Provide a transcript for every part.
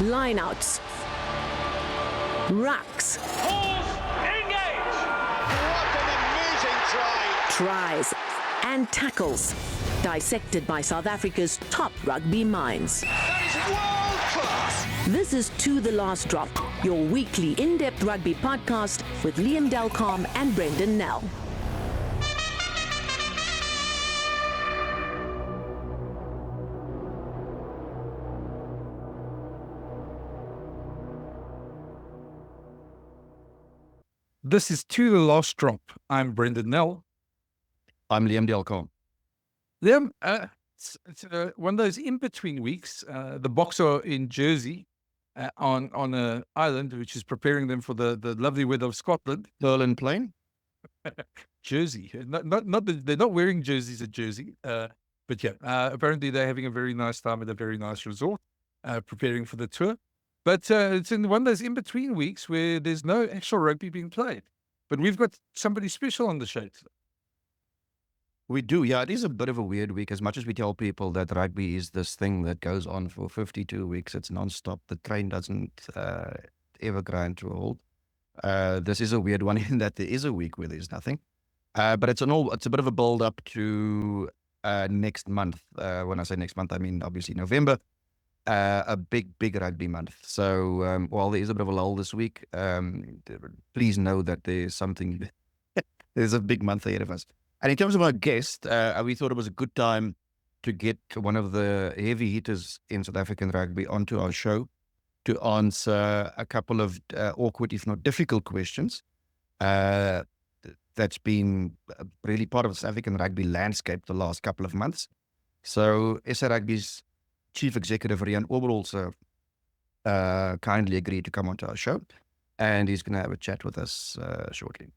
lineouts, rucks, engage! What an amazing try! tries, and tackles, dissected by South Africa's top rugby minds. That is world class! This is To the Last Drop, your weekly in-depth rugby podcast with Liam Carme and Brenden Nell. This is To the Last Drop. I'm Brenden Nell. I'm Liam Carme. Liam, it's one of those in-between weeks. The Boks are in Jersey on an island which is preparing them for the lovely weather of Scotland. Pearl and Plain? Jersey. They're not wearing jerseys at Jersey. But yeah, apparently they're having a very nice time at a very nice resort, preparing for the tour. But it's in one of those in-between weeks where there's no actual rugby being played. But we've got somebody special on the show today. We do, yeah. It is a bit of a weird week. As much as we tell people that rugby is this thing that goes on for 52 weeks, it's non-stop. The train doesn't ever grind to a halt. This is a weird one in that there is a week where there's nothing. But it's a bit of a build-up to next month. When I say next month, I mean obviously November. A big rugby month. So while there is a bit of a lull this week, please know that there's something, there's a big month ahead of us. And in terms of our guest, we thought it was a good time to get one of the heavy hitters in South African rugby onto our show to answer a couple of awkward, if not difficult questions. That's been really part of the South African rugby landscape the last couple of months. So SA Rugby's Chief Executive Rian Oberholzer kindly agreed to come onto our show, and he's going to have a chat with us shortly.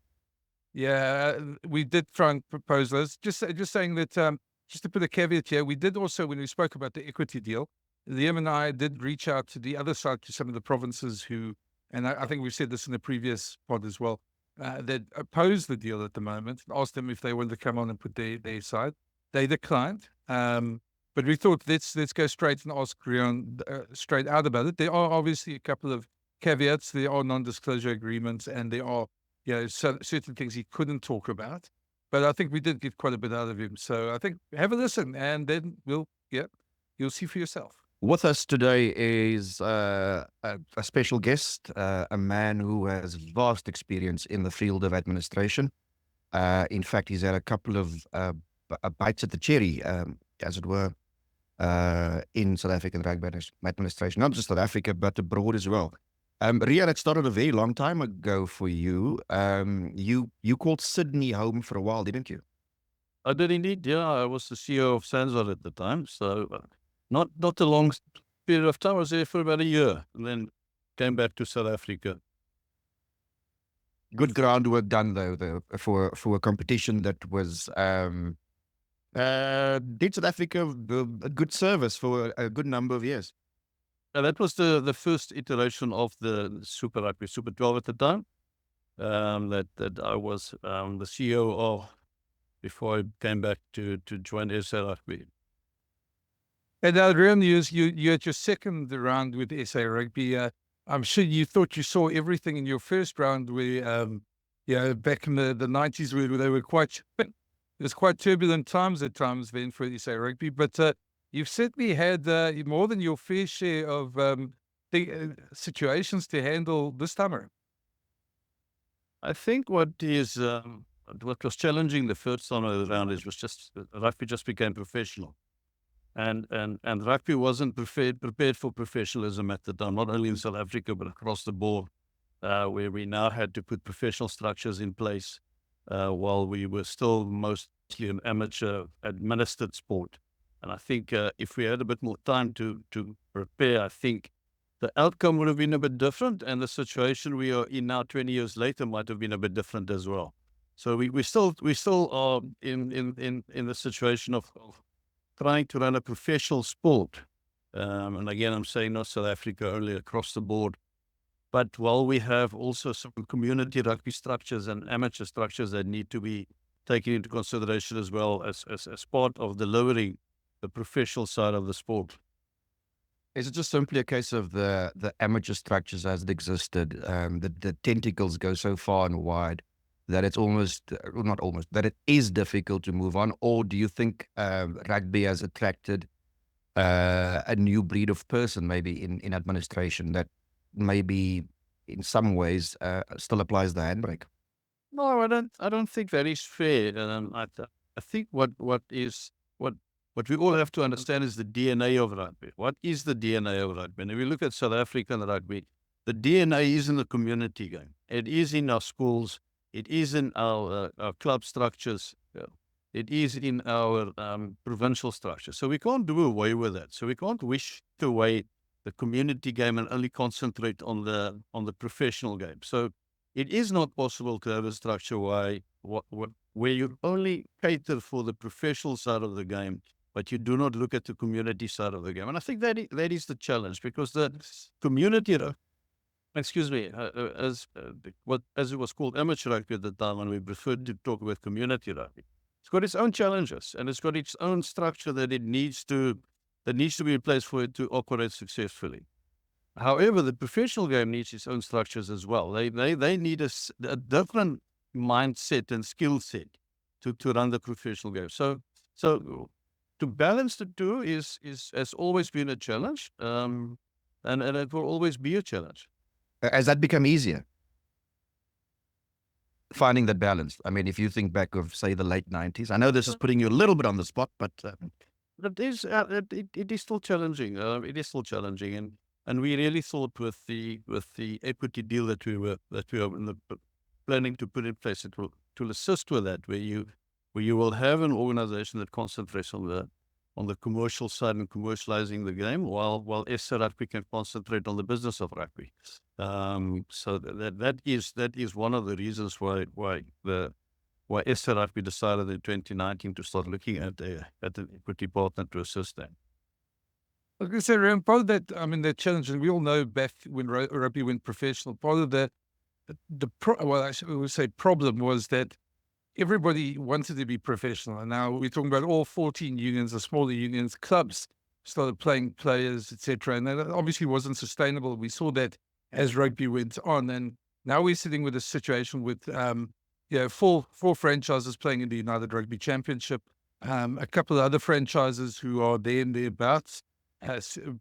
Yeah, we did try and propose those. Just saying that, just to put a caveat here, we did also, when we spoke about the equity deal, Liam and I did reach out to the other side, to some of the provinces who, and I think we've said this in the previous pod as well, that oppose the deal at the moment, asked them if they wanted to come on and put their side. They declined. But we thought, let's go straight and ask Rian straight out about it. There are obviously a couple of caveats. There are non-disclosure agreements, and there are certain things he couldn't talk about. But I think we did get quite a bit out of him. So I think have a listen, and then you'll see for yourself. With us today is a special guest, a man who has vast experience in the field of administration. In fact, he's had a couple of bites at the cherry, as it were, in South African rugby administration, not just South Africa, but abroad as well. Rian, it started a very long time ago for you. You called Sydney home for a while, didn't you? I did indeed, yeah. I was the CEO of Sanzar at the time, so not a long period of time. I was there for about a year, and then came back to South Africa. Good groundwork done, though, for a competition that was... did South Africa a good service for a good number of years? That was the first iteration of the Super Rugby, Super 12 at the time, that I was the CEO of before I came back to join SA Rugby. And now, Rian, you had your second round with SA Rugby. I'm sure you thought you saw everything in your first round where, back in the 90s where they were quite... It was quite turbulent times at times then for SA Rugby, but you've certainly had more than your fair share of situations to handle this time around. I think what was challenging the first time around was just rugby just became professional, and rugby wasn't prepared for professionalism at the time, not only in South Africa but across the board, where we now had to put professional structures in place. While we were still mostly an amateur administered sport. And I think if we had a bit more time to prepare, I think the outcome would have been a bit different, and the situation we are in now 20 years later might have been a bit different as well. So we still are in the situation of trying to run a professional sport. And again, I'm saying not South Africa, only across the board. But while we have also some community rugby structures and amateur structures that need to be taken into consideration as well as part of delivering the professional side of the sport. Is it just simply a case of the amateur structures as it existed, the tentacles go so far and wide that it's almost, well, not almost, that it is difficult to move on? Or do you think rugby has attracted a new breed of person, maybe in administration, that maybe in some ways still applies the handbrake? No, I don't think that is fair. I think what we all have to understand is the DNA of rugby. What is the DNA of rugby? And if we look at South African rugby, the DNA is in the community game. It is in our schools. It is in our club structures. It is in our provincial structure. So we can't do away with that. So we can't wish away the community game and only concentrate on the professional game. So it is not possible to have a structure where you only cater for the professional side of the game, but you do not look at the community side of the game. And I think that is the challenge, because the community, as it was called amateur rugby at the time, and we preferred to talk about community rugby, it's got its own challenges and it's got its own structure that needs to be in place for it to operate successfully. However, the professional game needs its own structures as well. They need a different mindset and skill set to run the professional game. So to balance the two has always been a challenge, and it will always be a challenge. Has that become easier? Finding that balance. I mean, if you think back of, say, the late 90s, I know this is putting you a little bit on the spot, but it is still challenging. It is still challenging, and we really thought with the equity deal that we were planning to put in place, it will assist with that, where you will have an organization that concentrates on the commercial side and commercializing the game, while SA Rugby can concentrate on the business of rugby. So that is one of the reasons why SA Rugby decided in 2019 to start looking at an equity partner to assist them. I was going to say, Rian, part of that, I mean, the challenge, and we all know back when rugby went professional, part of that, I would say problem was that everybody wanted to be professional. And now we're talking about all 14 unions, the smaller unions, clubs started playing players, etc. And that obviously wasn't sustainable. We saw that as rugby went on. And now we're sitting with a situation with four franchises playing in the United Rugby Championship, a couple of other franchises who are there and thereabouts,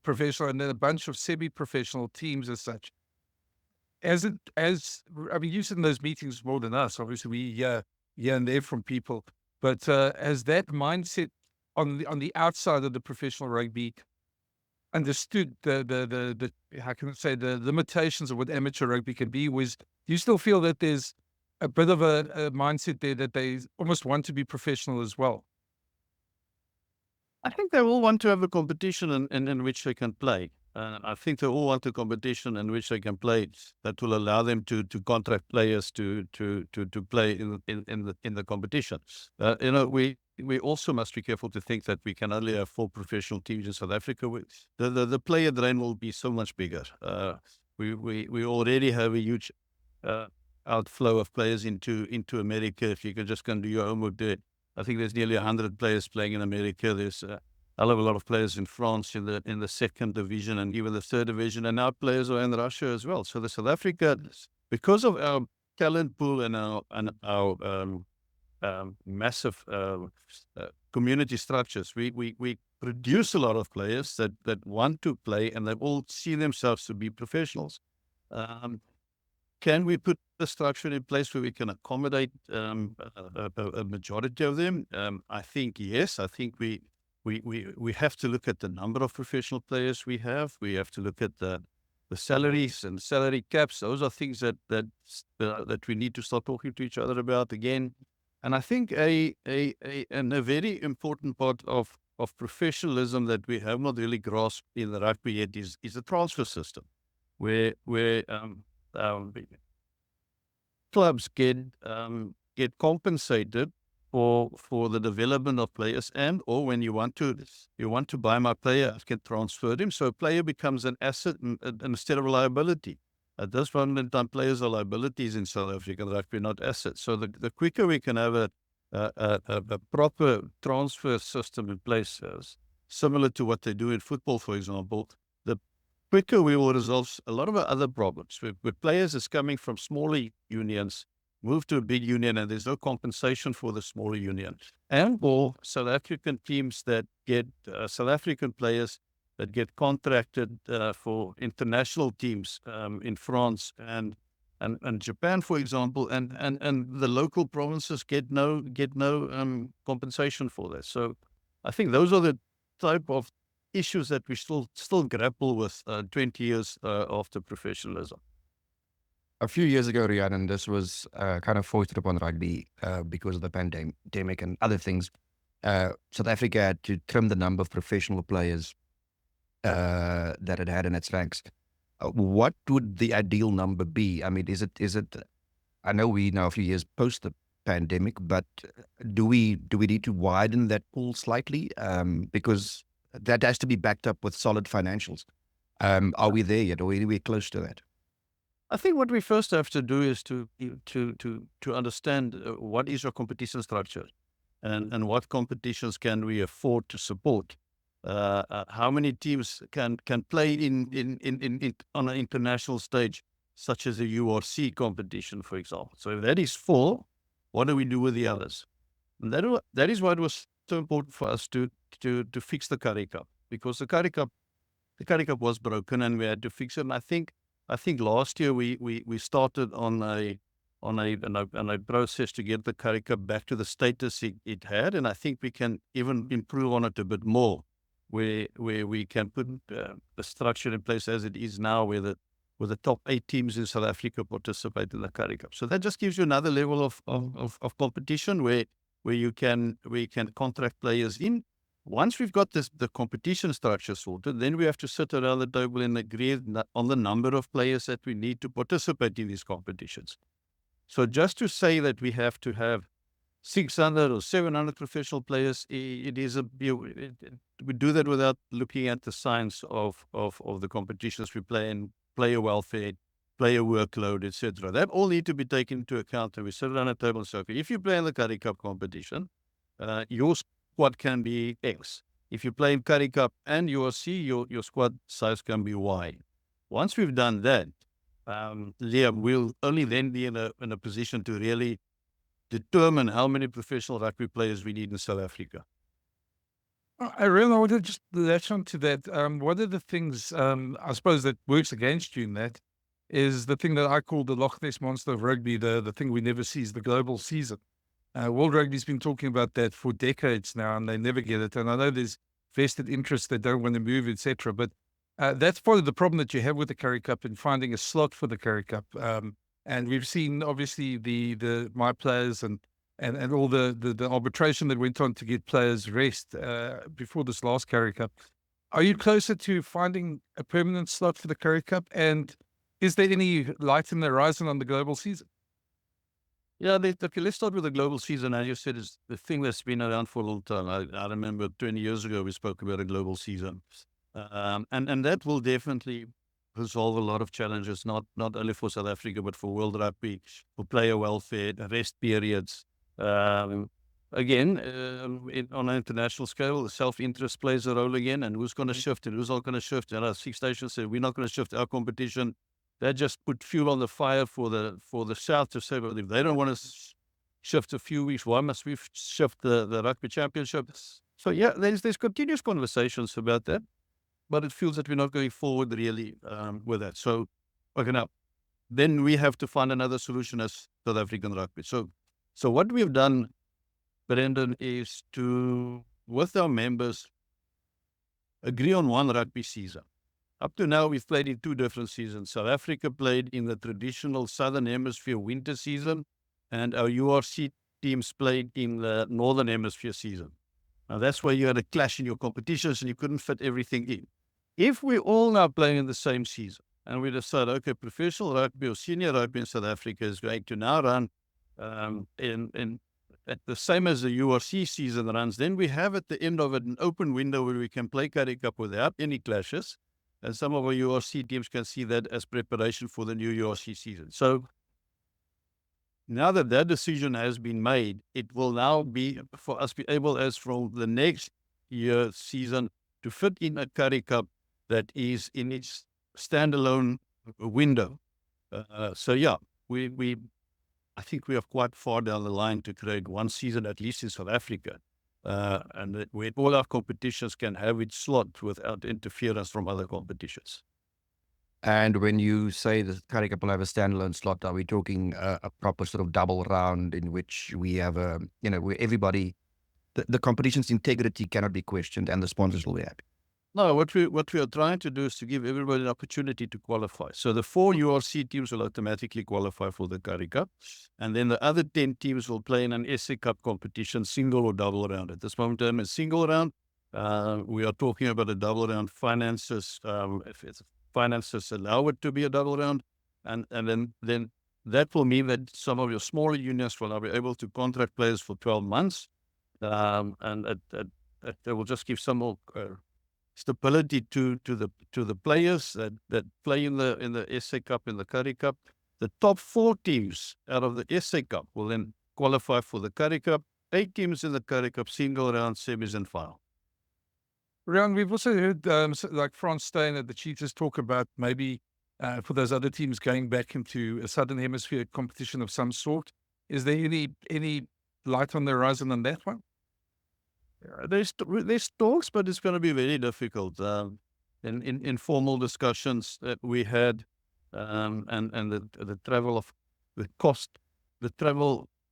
professional, and then a bunch of semi-professional teams as such. I mean, you sit in those meetings more than us. Obviously, we hear and there from people. But has that mindset on the outside of the professional rugby understood the how can I say, the limitations of what amateur rugby can be? Do you still feel that there's a bit of a mindset there that they almost want to be professional as well? I think they all want to have a competition in which they can play. I think they all want a competition in which they can play that will allow them to contract players to play in the competition. We also must be careful to think that we can only have 4 professional teams in South Africa. The player drain will be so much bigger. We already have a huge outflow of players into America. If you can just go and do your homework there, I think there's nearly 100 players playing in America. There's a hell of a lot of players in France in the second division and even the third division, and now players are in Russia as well. So the South Africa, because of our talent pool and our massive community structures, we produce a lot of players that want to play, and they all see themselves to be professionals. Can we put a structure in place where we can accommodate a majority of them? I think yes. I think we have to look at the number of professional players we have. We have to look at the salaries and salary caps. Those are things that we need to start talking to each other about again. And I think a very important part of professionalism that we have not really grasped in the rugby yet is the transfer system, where clubs get compensated for the development of players, or when you want to buy my player, I can transfer him, so a player becomes an asset instead of a liability. At this moment in time, players are liabilities in South African rugby, not assets. So the quicker we can have a proper transfer system in place, similar to what they do in football, for example, quicker we will resolve a lot of our other problems. With players that's coming from smaller unions, move to a big union, and there's no compensation for the smaller union. And or South African teams that get South African players that get contracted for international teams in France and Japan, for example, and the local provinces get no compensation for that. So I think those are the type of issues that we still grapple with 20 years after professionalism. A few years ago, Rian, and this was kind of foisted upon rugby because of the pandemic and other things. South Africa had to trim the number of professional players that it had in its ranks. What would the ideal number be? I mean, is it? I know we now a few years post the pandemic, but do we need to widen that pool slightly? Because that has to be backed up with solid financials. Are we there yet, or are we close to that? I think what we first have to do is to understand what is your competition structure, and what competitions can we afford to support. How many teams can play on an international stage, such as a URC competition, for example. So if that is full, what do we do with the others? And that is why it was so important for us to fix the Currie Cup, because the Currie Cup was broken and we had to fix it. And I think last year we started on a process to get the Currie Cup back to the status it had, and I think we can even improve on it a bit more, where we can put the structure in place as it is now, where the top 8 teams in South Africa participate in the Currie Cup. So that just gives you another level of competition where we can contract players in. Once we've got the competition structure sorted, then we have to sit around the table and agree on the number of players that we need to participate in these competitions. So just to say that we have to have 600 or 700 professional players, we do that without looking at the science of the competitions we play in, player welfare, player workload, etc. That all need to be taken into account, and we sit around a table and say, okay, if you play in the Currie Cup competition, your squad can be X. If you play in Currie Cup and URC, your squad size can be Y. Once we've done that, Liam, we'll only then be in a position to really determine how many professional rugby players we need in South Africa. I really want to just latch on to that. One of the things, I suppose, that works against you in that is the thing that I call the Loch Ness Monster of rugby, the thing we never see is the global season. World Rugby's been talking about that for decades now, and they never get it. And I know there's vested interests that don't want to move, etc. But that's part of the problem that you have with the Currie Cup and finding a slot for the Currie Cup. And we've seen, obviously, the my players and all the arbitration that went on to get players rest before this last Currie Cup. Are you closer to finding a permanent slot for the Currie Cup? And is there any light in the horizon on the global season? Yeah, okay, let's start with the global season. As you said, is the thing that's been around for a long time. I remember 20 years ago we spoke about a global season. And that will definitely resolve a lot of challenges, not only for South Africa, but for World Rugby, for player welfare, rest periods. Again, on an international scale, the self-interest plays a role again, and who's going to shift and who's not going to shift. And our 6 nations said, we're not going to shift our competition. That just put fuel on the fire for the South to say, well, if they don't want to shift a few weeks, why must we shift the Rugby Championship? So yeah, there's continuous conversations about that, but it feels that we're not going forward really with that. So, okay, now, then we have to find another solution as South African rugby. So what we've done, Brenden, is to, with our members, agree on one rugby season. Up to now, we've played in 2 different seasons. South Africa played in the traditional Southern Hemisphere winter season, and our URC teams played in the Northern Hemisphere season. Now, that's where you had a clash in your competitions and you couldn't fit everything in. If we're all now playing in the same season, and we decide, okay, professional rugby or senior rugby in South Africa is going to now run at the same as the URC season runs, then we have at the end of it an open window where we can play Currie Cup without any clashes. And some of our URC teams can see that as preparation for the new URC season. So now that decision has been made, it will now be for us be able, as from the next year season, to fit in a Currie Cup that is in its standalone window. So yeah, I think we are quite far down the line to create one season, at least in South Africa, and where all our competitions can have its slot without interference from other competitions. And when you say the Currie Cup will have a standalone slot, are we talking a proper sort of double round in which we have where everybody, the competition's integrity cannot be questioned and the sponsors will be happy? No, what we are trying to do is to give everybody an opportunity to qualify. So the 4 URC teams will automatically qualify for the Currie Cup, and then the other 10 teams will play in an SA Cup competition, single or double round. At this moment in time, a single round. We are talking about a double round finances. If it's finances allow it to be a double round, and then that will mean that some of your smaller unions will now be able to contract players for 12 months, and that will just give some more stability to the players that play in the SA Cup, in the Currie Cup. The top 4 teams out of the SA Cup will then qualify for the Currie Cup. 8 teams in the Currie Cup, single round, semis and final. Rian, we've also heard like Frans Steyn at the Cheetahs talk about maybe for those other teams going back into a Southern Hemisphere competition of some sort. Is there any light on the horizon on that one? There's talks, but it's going to be very difficult. In formal discussions that we had, and the travel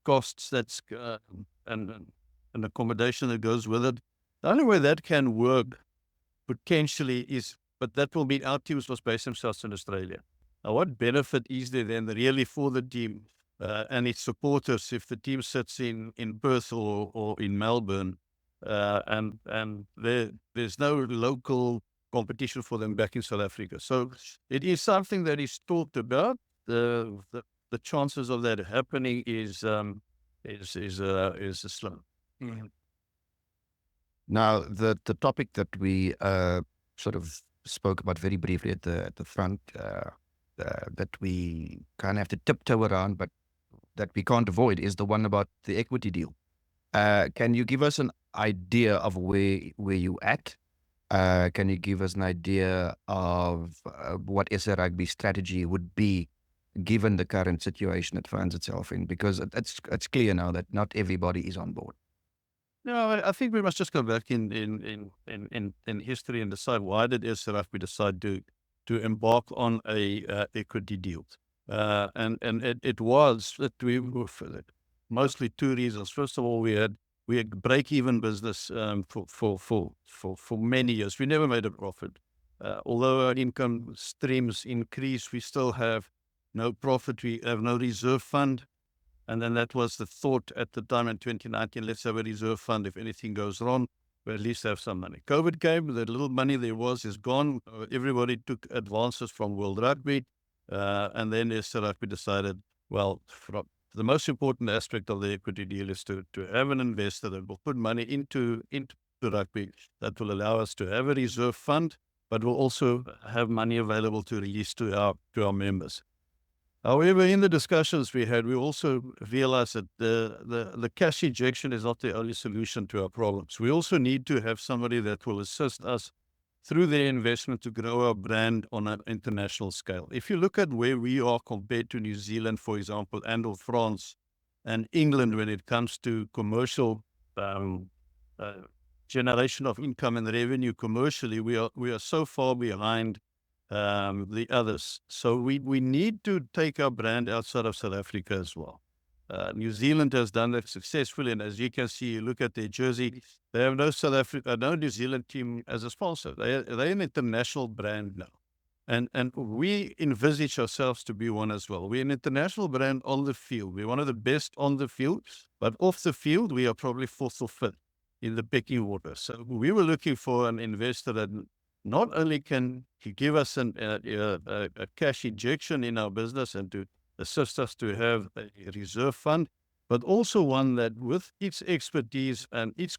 costs that's and accommodation that goes with it. The only way that can work potentially is, but that will mean our teams must base themselves in Australia. Now, what benefit is there then really for the team and its supporters if the team sits in Perth or in Melbourne, and there's no local competition for them back in South Africa? So it is something that is talked about. The chances of that happening is slim. Mm-hmm. Now, the topic that we sort of spoke about very briefly at the front, that we kind of have to tiptoe around, but that we can't avoid, is the one about the equity deal. Can you give us an idea of where you at? Can you give us an idea of what SA Rugby strategy would be given the current situation it finds itself in? Because it's clear now that not everybody is on board. No, I think we must just go back in history and decide why did SA Rugby decide to embark on a equity deal, and it was that we were mostly 2 reasons. First of all, we had break-even business for many years. We never made a profit. Although our income streams increased, we still have no profit. We have no reserve fund. And then that was the thought at the time in 2019, let's have a reserve fund. If anything goes wrong, we at least have some money. COVID came, the little money there was is gone. Everybody took advances from World Rugby. And then SA Rugby decided, well, the most important aspect of the equity deal is to have an investor that will put money into rugby that will allow us to have a reserve fund, but will also have money available to release to our members. However, in the discussions we had, we also realized that the cash injection is not the only solution to our problems. We also need to have somebody that will assist us through their investment to grow our brand on an international scale. If you look at where we are compared to New Zealand, for example, and or France and England when it comes to commercial generation of income and revenue commercially, we are so far behind the others. So we need to take our brand outside of South Africa as well. New Zealand has done that successfully, and as you can see, you look at their jersey, they have no New Zealand team as a sponsor. They're an international brand now. And we envisage ourselves to be one as well. We're an international brand on the field. We're one of the best on the field, but off the field, we are probably 4th or 5th in the pecking order. So we were looking for an investor that not only can he give us a cash injection in our business and to assist us to have a reserve fund, but also one that with its expertise and its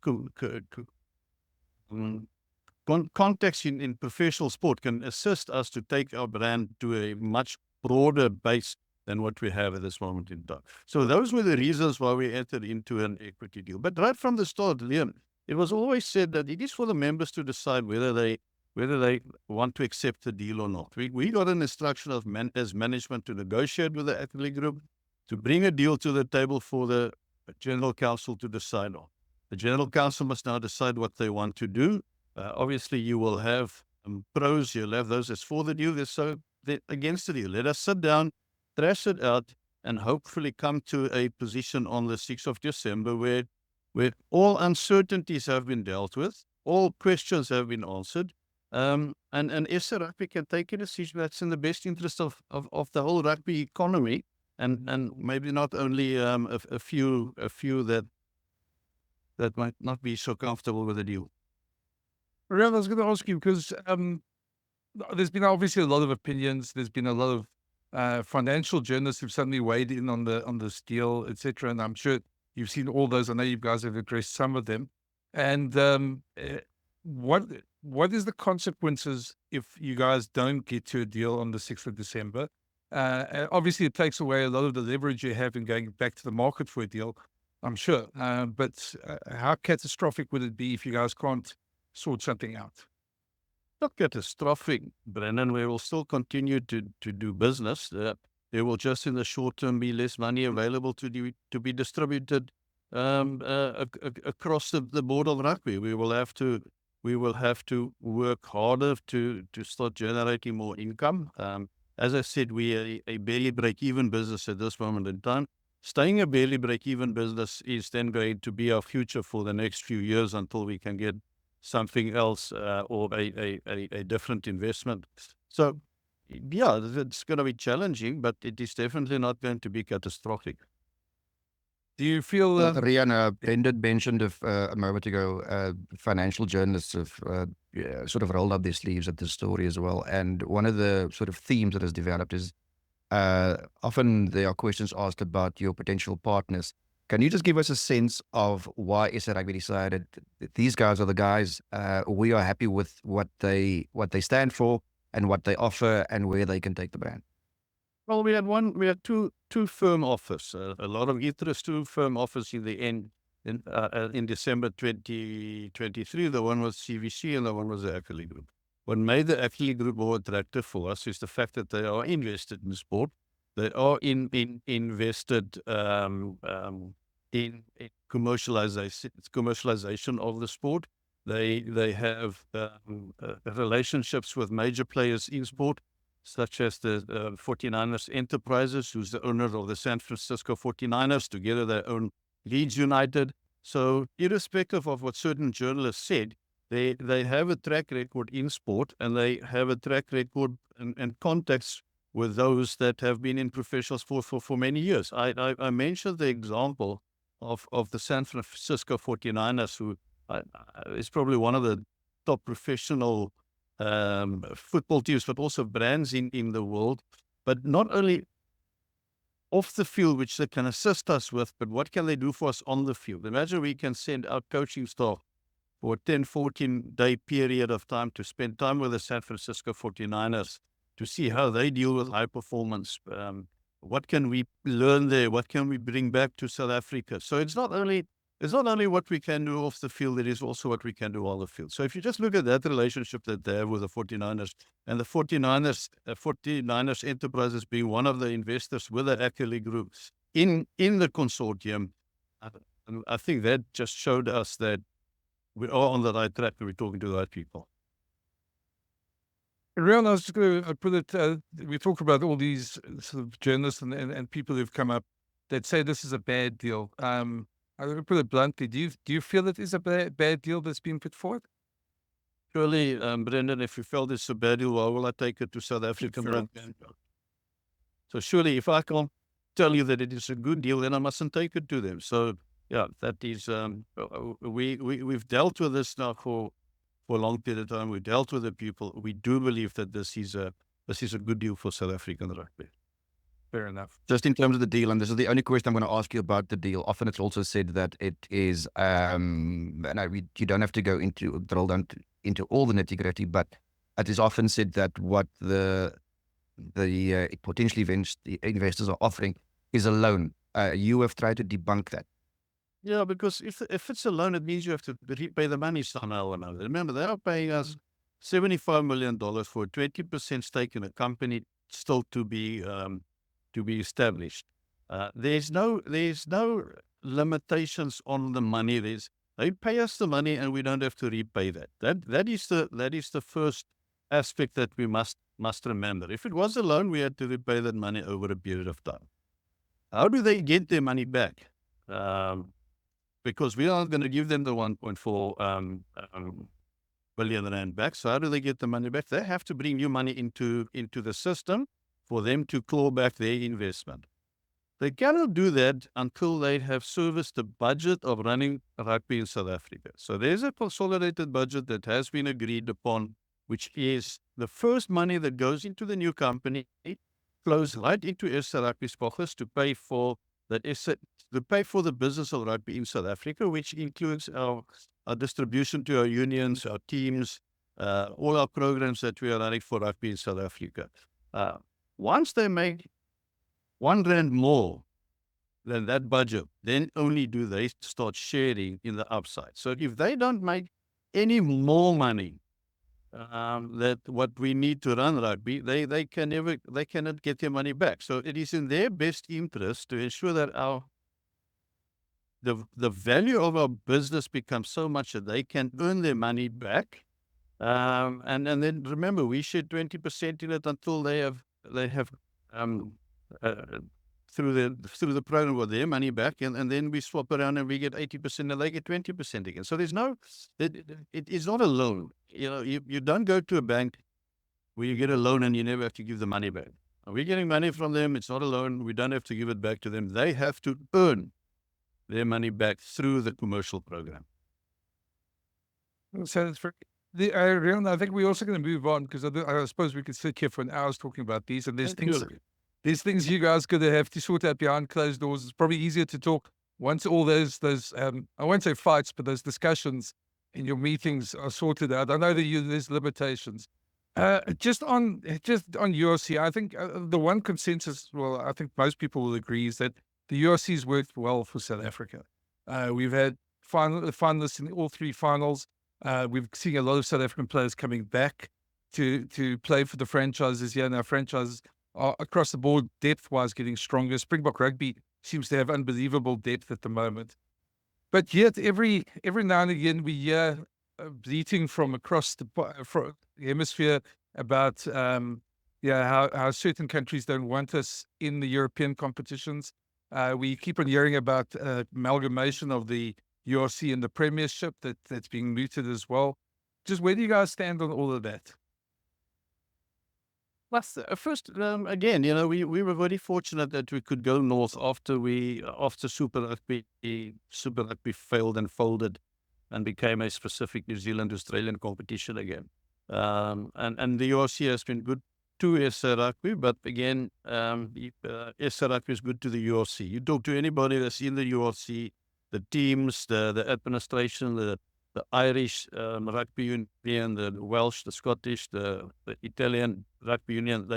context in professional sport can assist us to take our brand to a much broader base than what we have at this moment in time. So those were the reasons why we entered into an equity deal. But right from the start, Liam, it was always said that it is for the members to decide whether they whether they want to accept the deal or not. We got an instruction of as management to negotiate with the Ackerley Group, to bring a deal to the table for the General Council to decide on. The General Council must now decide what they want to do. Obviously, you will have pros, you'll have those that's for the deal, there's against the deal. Let us sit down, thrash it out, and hopefully come to a position on the 6th of December where all uncertainties have been dealt with, all questions have been answered, and SA Rugby can take a decision that's in the best interest of the whole rugby economy, and maybe not only a few that might not be so comfortable with the deal. Rian, I was going to ask you, because there's been obviously a lot of opinions. There's been a lot of financial journalists who've suddenly weighed in on this deal, etc. And I'm sure you've seen all those. I know you guys have addressed some of them. And what is the consequences if you guys don't get to a deal on the 6th of December? Obviously, it takes away a lot of the leverage you have in going back to the market for a deal, I'm sure. But how catastrophic would it be if you guys can't sort something out? Not catastrophic, Brenden. We will still continue to do business. There will just in the short term be less money available to be distributed across the board of rugby. We will have to work harder to start generating more income. As I said, we are a barely break-even business at this moment in time. Staying a barely break-even business is then going to be our future for the next few years until we can get something else or a different investment. So, yeah, it's going to be challenging, but it is definitely not going to be catastrophic. Do you feel... Rian, Brenden mentioned a moment ago, financial journalists have sort of rolled up their sleeves at this story as well. And one of the sort of themes that has developed is often there are questions asked about your potential partners. Can you just give us a sense of why SA Rugby decided that these guys are the guys, we are happy with what they stand for and what they offer and where they can take the brand? Well, we had two firm offers, a lot of interest, two firm offers in the end in December 2023. The one was CVC and the one was the Ackerley Group. What made the Ackerley Group more attractive for us is the fact that they are invested in sport. They are invested in commercialization of the sport. They have relationships with major players in sport, such as the 49ers Enterprises, who's the owner of the San Francisco 49ers. Together they own Leeds United. So irrespective of what certain journalists said, they have a track record in sport, and they have a track record and contacts with those that have been in professional sport for many years. I mentioned the example of the San Francisco 49ers, who is probably one of the top professional football teams, but also brands in the world. But not only off the field, which they can assist us with, but what can they do for us on the field? Imagine we can send out coaching staff for a 10, 14-day period of time to spend time with the San Francisco 49ers to see how they deal with high performance. What can we learn there? What can we bring back to South Africa? So it's not only what we can do off the field, it is also what we can do on the field. So if you just look at that relationship that they have with the 49ers, and the 49ers Enterprises being one of the investors with the Ackerley Group in the consortium, I think that just showed us that we are on the right track and we're talking to the right people. Rian, I was just going to put it, we talk about all these sort of journalists and people who've come up that say this is a bad deal. I'm going to put it bluntly. Do you feel it is a bad deal that's been put forward? Surely, Brenden, if you felt it's a bad deal, why will I take it to South African? So surely, if I can't tell you that it is a good deal, then I mustn't take it to them. So yeah, that is, we've dealt with this now for a long period of time. We dealt with the people. We do believe that this is a good deal for South African rugby. Fair enough. Just in terms of the deal, and this is the only question I'm going to ask you about the deal. Often it's also said that it is, you don't have to drill down into all the nitty-gritty, but it is often said that what the potential investors are offering is a loan. You have tried to debunk that. Yeah, because if it's a loan, it means you have to repay the money somehow or another. Remember, they are paying us $75 million for a 20% stake in a company still to be established. There's no limitations on the money. They pay us the money and we don't have to repay that. That is the first aspect that we must remember. If it was a loan, we had to repay that money over a period of time. How do they get their money back? Because we aren't going to give them the 1.4 billion rand back. So how do they get the money back? They have to bring new money into the system for them to claw back their investment. They cannot do that until they have serviced the budget of running rugby in South Africa. So there's a consolidated budget that has been agreed upon, which is the first money that goes into the new company, flows right into SA Rugby Sports to pay for the business of rugby in South Africa, which includes our distribution to our unions, our teams, all our programs that we are running for rugby in South Africa. Once they make R1 more than that budget, then only do they start sharing in the upside. So if they don't make any more money that what we need to run rugby, they cannot get their money back. So it is in their best interest to ensure that the value of our business becomes so much that they can earn their money back. And then remember, we share 20% in it until they have through the program with their money back, and then we swap around and we get 80% and they get 20% again. So there's it is not a loan. You don't go to a bank where you get a loan and you never have to give the money back. We're getting money from them. It's not a loan. We don't have to give it back to them. They have to earn their money back through the commercial program. So that's Rian, I think we're also going to move on because I suppose we could sit here for an hour talking about these, and there's things you guys going to have to sort out behind closed doors. It's probably easier to talk once all those I won't say fights, but those discussions in your meetings are sorted out. I know that there's limitations. Just on URC, I think the one consensus, well, I think most people will agree, is that the URC's worked well for South Africa. We've had finalists in all three finals. We've seen a lot of South African players coming back to play for the franchises here. Now, franchises are across the board, depth-wise, getting stronger. Springbok Rugby seems to have unbelievable depth at the moment. But yet, every now and again, we hear bleating from across the hemisphere about how certain countries don't want us in the European competitions. We keep on hearing about amalgamation of the URC and the Premiership that's being mooted as well. Just where do you guys stand on all of that? Well, first, again, we were very fortunate that we could go north after Super Rugby failed and folded and became a specific New Zealand Australian competition again. And the URC has been good to SA Rugby, but again, SA Rugby is good to the URC. You talk to anybody that's in the URC, the teams, the administration, the Irish Rugby Union, the Welsh, the Scottish, the Italian Rugby Union,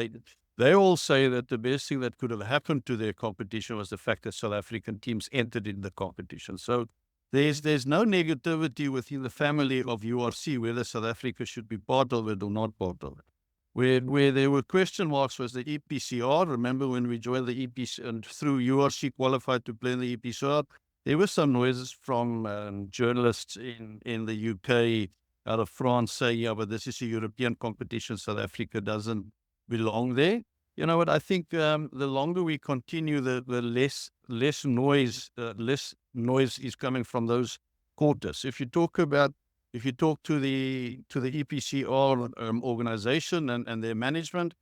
they all say that the best thing that could have happened to their competition was the fact that South African teams entered in the competition. So there's no negativity within the family of URC whether South Africa should be part of it or not part of it. Where there were question marks was the EPCR. Remember when we joined the EPCR and through URC qualified to play in the EPCR, there were some noises from journalists in the UK, out of France, saying, yeah, but this is a European competition. South Africa doesn't belong there. You know what? I think the longer we continue, the less noise is coming from those quarters. If you talk to the EPCR organization and their management,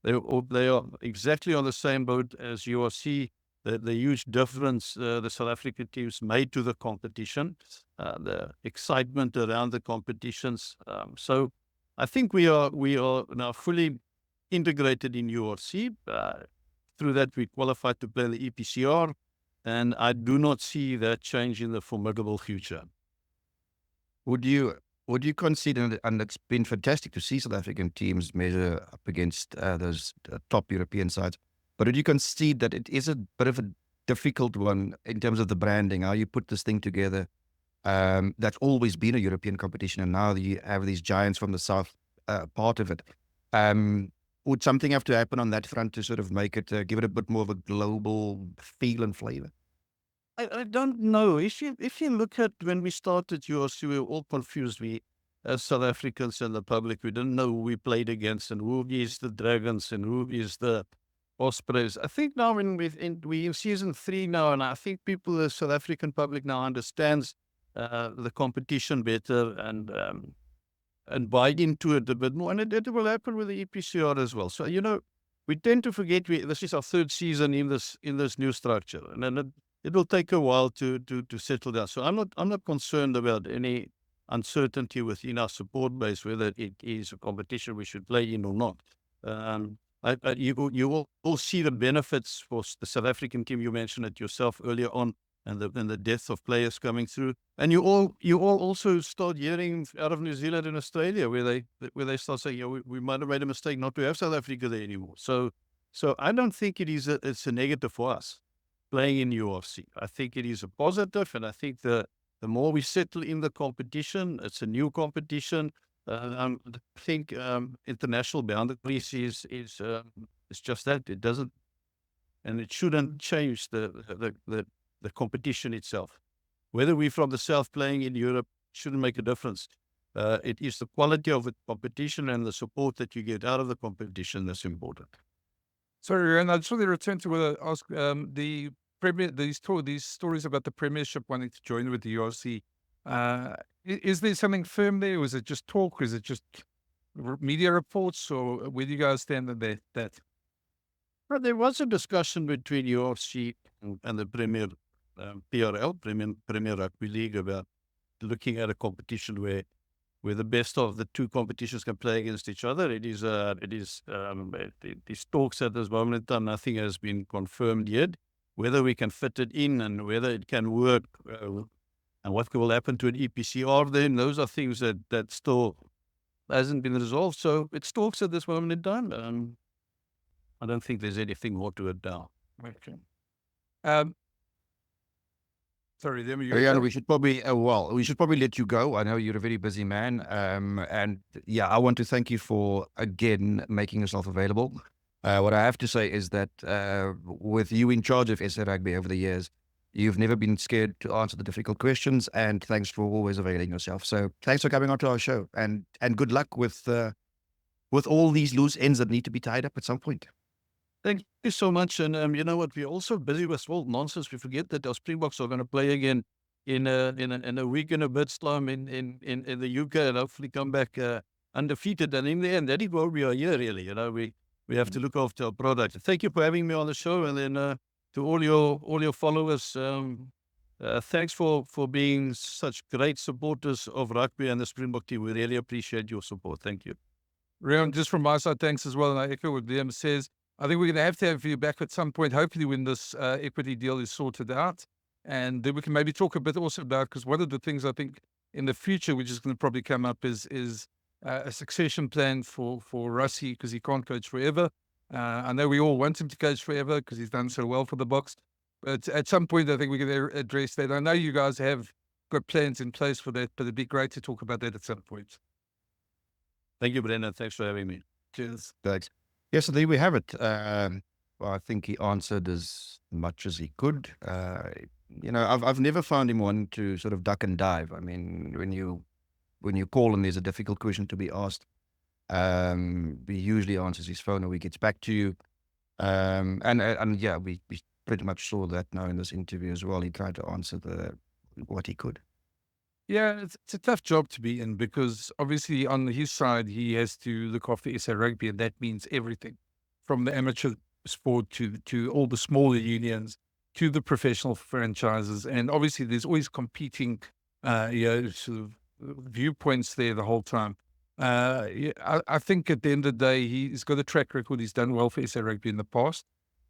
they are exactly on the same boat as URC. The huge difference the South African teams made to the competition, the excitement around the competitions. So I think we are now fully integrated in URC. Through that, we qualified to play the EPCR, and I do not see that change in the formidable future. Would you consider, and it's been fantastic to see South African teams measure up against those top European sides, but would you concede that it is a bit of a difficult one in terms of the branding, how you put this thing together? That's always been a European competition, and now you have these giants from the south part of it. Would something have to happen on that front to sort of make it, give it a bit more of a global feel and flavor? I don't know. If you look at when we started URC, we were all confused. We, as South Africans and the public, we didn't know who we played against and who is the Dragons and who is the Ospreys. I think now we in season 3 now, and I think people, the South African public now understands the competition better and buy into it a bit more. And it will happen with the EPCR as well. So, we tend to forget this is our 3rd season in this new structure. And then it will take a while to settle down. So I'm not concerned about any uncertainty within our support base, whether it is a competition we should play in or not. You will all see the benefits for the South African team. You mentioned it yourself earlier on, and the death of players coming through. And you all also start hearing out of New Zealand and Australia where they start saying, we might have made a mistake not to have South Africa there anymore. So I don't think it's a negative for us playing in URC. I think it is a positive, and I think the more we settle in the competition, it's a new competition. I think international boundaries is just that. It doesn't, and it shouldn't change the competition itself. Whether we're from the South playing in Europe shouldn't make a difference. It is the quality of the competition and the support that you get out of the competition that's important. Sorry, Rian, I just want to return to ask the Premier, these stories about the Premiership wanting to join with the URC. Is there something firm there, or is it just talk, or is it just media reports, or where do you guys stand on that? Well, there was a discussion between URC and the Premier PRL, Premier Rugby League, about looking at a competition where the best of the 2 competitions can play against each other. It is talks at this moment in time. Nothing has been confirmed yet. Whether we can fit it in and whether it can work, and what will happen to an EPCR then, those are things that still hasn't been resolved. So it's talks at this moment in time. I don't think there's anything more to it now. Okay. Sorry, then Rian, we should probably let you go. I know you're a very busy man. And yeah, I want to thank you for, again, making yourself available. What I have to say is that with you in charge of SA Rugby over the years, you've never been scared to answer the difficult questions, and thanks for always availing yourself. So thanks for coming onto our show, and good luck with all these loose ends that need to be tied up at some point. Thank you so much. And you know what? We're also busy with all nonsense. We forget that our Springboks are going to play again in a week and a bit's time in the UK, and hopefully come back undefeated. And in the end, that is why we are here, really. We have to look after our product. Thank you for having me on the show, and then to all your followers, thanks for being such great supporters of rugby and the Springbok team. We really appreciate your support. Thank you. Rian, just from my side, thanks as well. And I echo what Liam says. I think we're going to have you back at some point, hopefully when this equity deal is sorted out. And then we can maybe talk a bit also about, because one of the things I think in the future, which is going to probably come up, is a succession plan for Rassie, because he can't coach forever. I know we all want him to coach forever because he's done so well for the Boks. But at some point, I think we're going to address that. I know you guys have got plans in place for that, but it'd be great to talk about that at some point. Thank you, Brenden. Thanks for having me. Cheers. Thanks. Yes, so there we have it. Well, I think he answered as much as he could. I've never found him one to sort of duck and dive. I mean, when you call and there's a difficult question to be asked, he usually answers his phone or he gets back to you. And yeah, we pretty much saw that now in this interview as well. He tried to answer what he could. Yeah, it's a tough job to be in, because obviously on his side, he has to look after SA Rugby, and that means everything from the amateur sport to all the smaller unions to the professional franchises. And obviously there's always competing sort of viewpoints there the whole time. I think at the end of the day, he's got a track record. He's done well for SA Rugby in the past,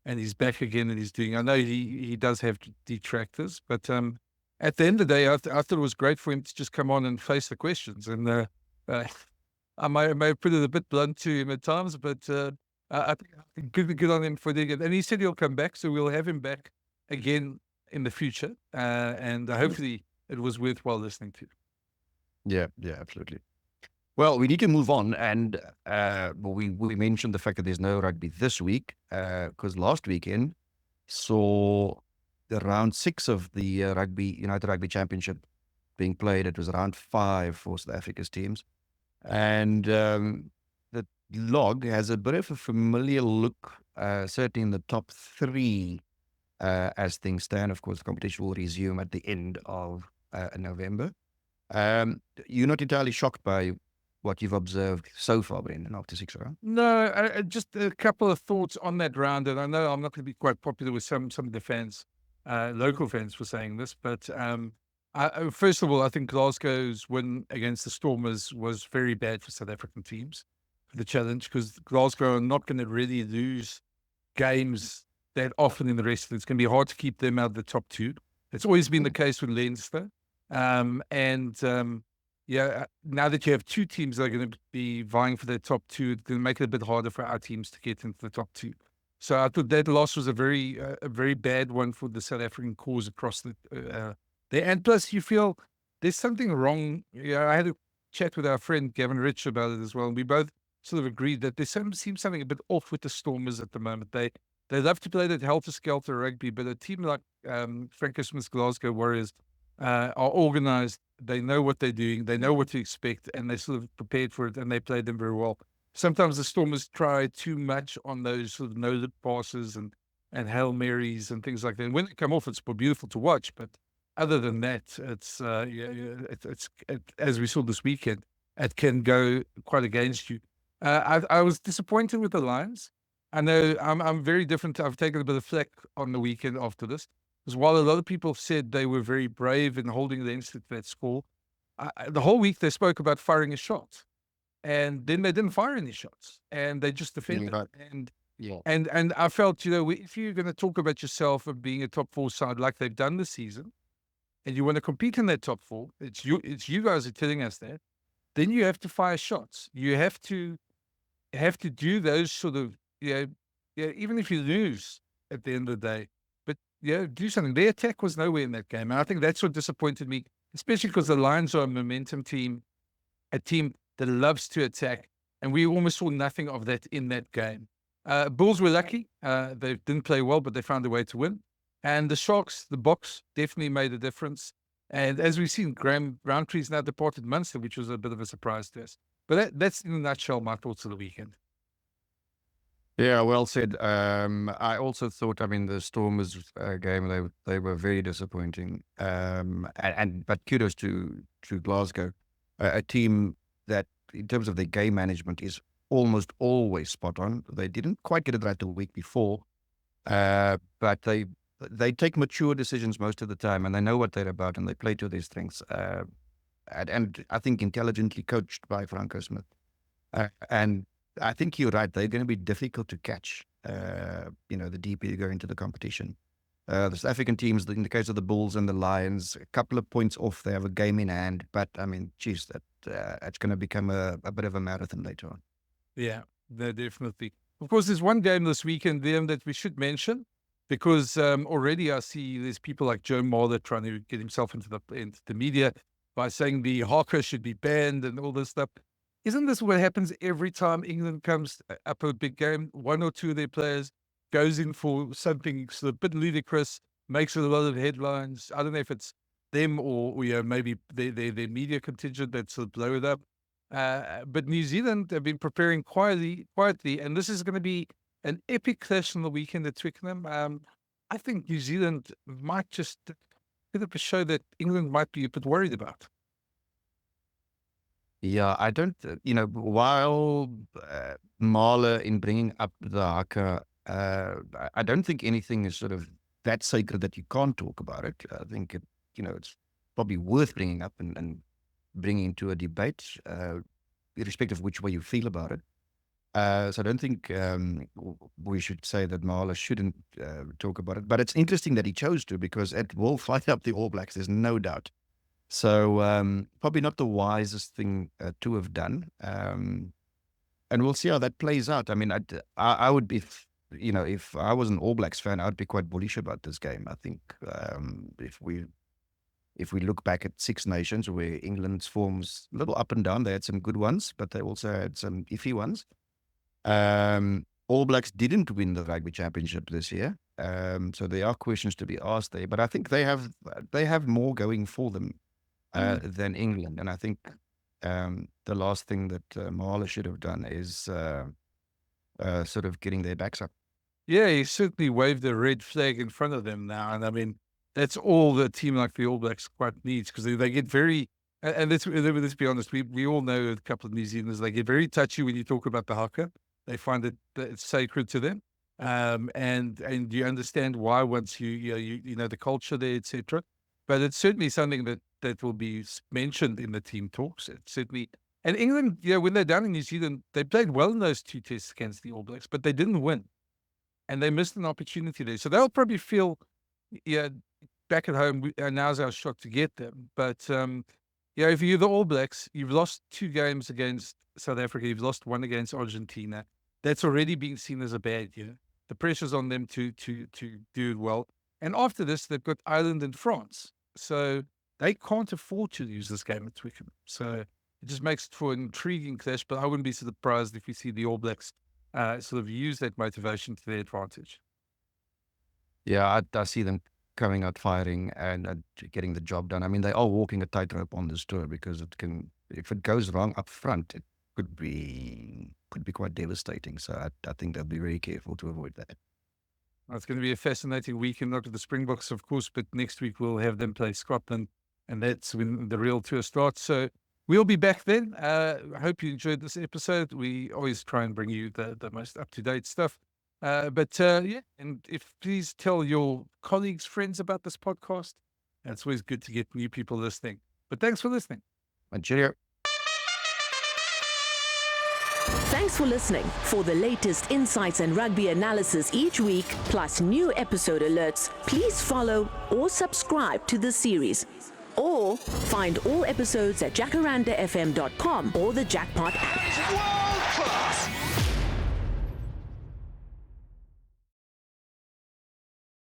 and he's back again and he's doing, I know he does have detractors, but at the end of the day, I thought it was great for him to just come on and face the questions. And I may have put it a bit blunt to him at times, but I think good on him for doing it. And he said he'll come back, so we'll have him back again in the future. And hopefully it was worthwhile listening to. Yeah, absolutely. Well, we need to move on, and we mentioned the fact that there's no rugby this week because last weekend saw the round 6 of the United Rugby Championship being played. It was round 5 for South Africa's teams, and the log has a bit of a familiar look, certainly in the top 3 as things stand. Of course, the competition will resume at the end of November. You're not entirely shocked by what you've observed so far, Brenden, after 6 rounds? No, just a couple of thoughts on that round, and I know I'm not going to be quite popular with some of the fans, local fans, for saying this, but first of all, I think Glasgow's win against the Stormers was very bad for South African teams for the challenge, because Glasgow are not going to really lose games that often in the rest of it. It's going to be hard to keep them out of the top 2. It's always been the case with Leinster. Now that you have 2 teams that are going to be vying for the top 2, it's going to make it a bit harder for our teams to get into the top 2. So I thought that loss was a very bad one for the South African cause across the there. And plus, you feel there's something wrong. I had a chat with our friend Gavin Rich about it as well, and we both sort of agreed that there seems something a bit off with the Stormers at the moment. They love to play that helter-skelter rugby, but a team like Franco Smith's Glasgow Warriors are organised. They know what they're doing. They know what to expect, and they're sort of prepared for it, and they play them very well. Sometimes the Stormers try too much on those sort of no-look passes and Hail Marys and things like that. And when they come off, it's beautiful to watch. But other than that, it's as we saw this weekend, it can go quite against you. I was disappointed with the Lions. I know I'm very different. I've taken a bit of flack on the weekend after this. Because while a lot of people said they were very brave in holding against that score, the whole week they spoke about firing a shot, and then they didn't fire any shots, and they just defended. And I felt, if you're going to talk about yourself of being a top 4 side like they've done this season, and you want to compete in that top 4, it's you guys are telling us that, then you have to fire shots. You have to do those sort of even if you lose at the end of the day. Do something. Their attack was nowhere in that game. And I think that's what disappointed me, especially because the Lions are a momentum team, a team that loves to attack. And we almost saw nothing of that in that game. Bulls were lucky. They didn't play well, but they found a way to win. And the Sharks, the Boks, definitely made a difference. And as we've seen, Graham Roundtree's now departed Munster, which was a bit of a surprise to us. But that's in a nutshell my thoughts of the weekend. Yeah, well said. I also thought, the Stormers game, they were very disappointing. But kudos to Glasgow, a team that, in terms of their game management, is almost always spot on. They didn't quite get it right the week before, but they take mature decisions most of the time, and they know what they're about, and they play to their strengths. And I think intelligently coached by Franco Smith. And I think you're right. They're going to be difficult to catch, the deeper you go into the competition. The South African teams, in the case of the Bulls and the Lions, a couple of points off. They have a game in hand. But, it's going to become a bit of a marathon later on. Yeah, definitely. Of course, there's one game this weekend, Liam, that we should mention, because already I see there's people like Joe Marler trying to get himself into the media by saying the haka should be banned and all this stuff. Isn't this what happens every time England comes up a big game? One or two of their players goes in for something sort of a bit ludicrous, makes a lot of headlines. I don't know if it's them or maybe their media contingent that sort of blow it up. But New Zealand have been preparing quietly, and this is going to be an epic clash on the weekend at Twickenham. I think New Zealand might just put up a show that England might be a bit worried about. Yeah, I don't, while Marler in bringing up the haka, I don't think anything is sort of that sacred that you can't talk about it. I think it's probably worth bringing up and bringing into a debate, irrespective of which way you feel about it. So I don't think we should say that Marler shouldn't talk about it. But it's interesting that he chose to, because it will fight up the All Blacks, there's no doubt. So probably not the wisest thing to have done. And we'll see how that plays out. I would be, if I was an All Blacks fan, I'd be quite bullish about this game. I think if we look back at Six Nations, where England's forms a little up and down, they had some good ones, but they also had some iffy ones. All Blacks didn't win the Rugby Championship this year, so there are questions to be asked there. But I think they have more going for them than England, and I think the last thing that Mahala should have done is sort of getting their backs up. Yeah, he certainly waved a red flag in front of them now, and I mean that's all the team like the All Blacks quite needs, because they get very. And let's be honest, we all know a couple of New Zealanders, they get very touchy when you talk about the haka. They find it it's sacred to them, and you understand why once you know the culture there, etc. But it's certainly something that will be mentioned in the team talks. It's certainly, and England, when they're down in New Zealand, they played well in those 2 tests against the All Blacks, but they didn't win, and they missed an opportunity there. So they'll probably feel, back at home, now's our shot to get them. But if you're the All Blacks, you've lost 2 games against South Africa, you've lost 1 against Argentina. That's already being seen as a bad year. The pressure's on them to do it well. And after this, they've got Ireland and France. So they can't afford to lose this game at Twickenham. So it just makes it for an intriguing clash, but I wouldn't be surprised if we see the All Blacks sort of use that motivation to their advantage. Yeah, I see them coming out firing and getting the job done. I mean, they are walking a tightrope on this tour, because if it goes wrong up front, it could be quite devastating. So I think they'll be very careful to avoid that. Well, it's going to be a fascinating weekend, not with the Springboks, of course, but next week we'll have them play Scotland, and that's when the real tour starts. So we'll be back then. I hope you enjoyed this episode. We always try and bring you the most up-to-date stuff. And please tell your colleagues, friends about this podcast. It's always good to get new people listening. But thanks for listening. And cheerio. Thanks for listening. For the latest insights and rugby analysis each week, plus new episode alerts, please follow or subscribe to the series. Or find all episodes at jacarandafm.com or the Jackpot app. That is world class.